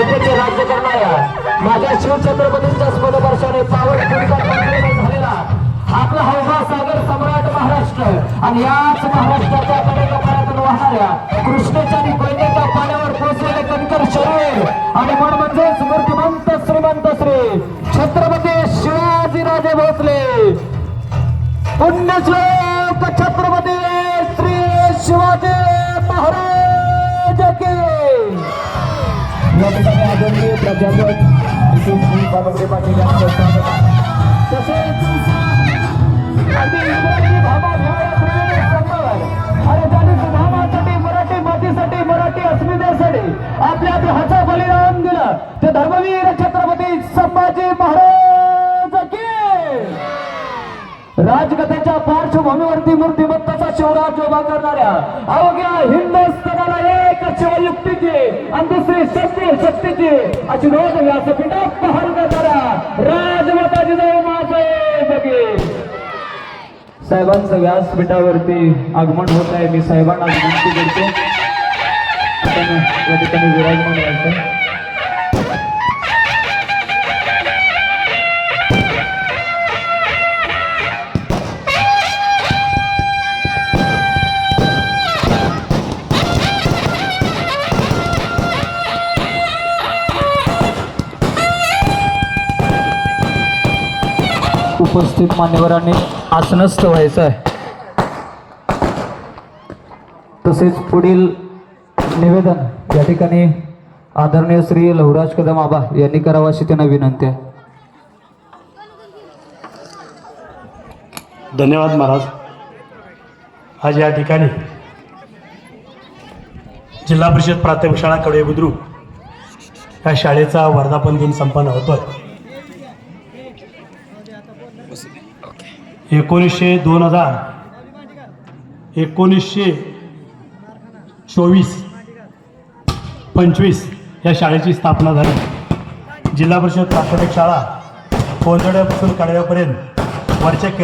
जनतेचे राज्य करणाऱ्या माझ्या शिवछत्रपतींच्या स्मरणवर्षाने पावन झालेला आपला हौसा सागर सम्राट महाराष्ट्र आणि याच महाराष्ट्राच्या कडेकपाळातून वाहणाऱ्या कृष्णेच्या आणि कोयनेच्या पाण्यावर पोचलेले कणकर शरीर आणि मन म्हणजेच मूर्तिमंत श्रीमंत श्री छत्रपती शिवाजीराजे भोसले पुण्यश्लोक छत्रपती श्री शिवाजी महाराज की या ठिकाणी आदरणीय प्राध्यापक बाबासाहेब पाटील यांचं स्वागत आहे. तसेच मराठी मातीसाठी मराठी अस्मितेसाठी आपल्या देहाचं बलिदान दिलं ते धर्मवीर छत्रपती संभाजी महाराज की राजकथेच्या पार्श्वभूमीवरती मूर्तिमत्ताचा शिवराज उभा करणाऱ्या अवघ्या हिंदुस्थानाला एक शिवयुक्तीची आणि दुसरी शक्तीची अशी रोज व्यासपीठात पहार करणाऱ्या राजमाता जिजाऊ मासाहेब की साहेबांचं व्यासपीठावरती आगमन होत आहे. मी साहेबांना विनंती करतो या ठिकाणी विराजमान व्हायचं. उपस्थित मान्यवरांनी आसनस्थ व्हायचं आहे. तसेच पुढील निवेदन या ठिकाणी आदरणीय श्री लहुराज कदम आबा यांनी करावं अशी त्यांना विनंती आहे. धन्यवाद महाराज. आज या ठिकाणी जिल्हा परिषद प्राथमिक शाळा कडवे बुद्रुक या शाळेचा वर्धापन दिन संपन्न होतोय. 1924-25 या शाळेची स्थापना झाली. जिल्हा परिषद प्राथमिक शाळा कोंजड्यापासून कडव्यापर्यंत वरच्या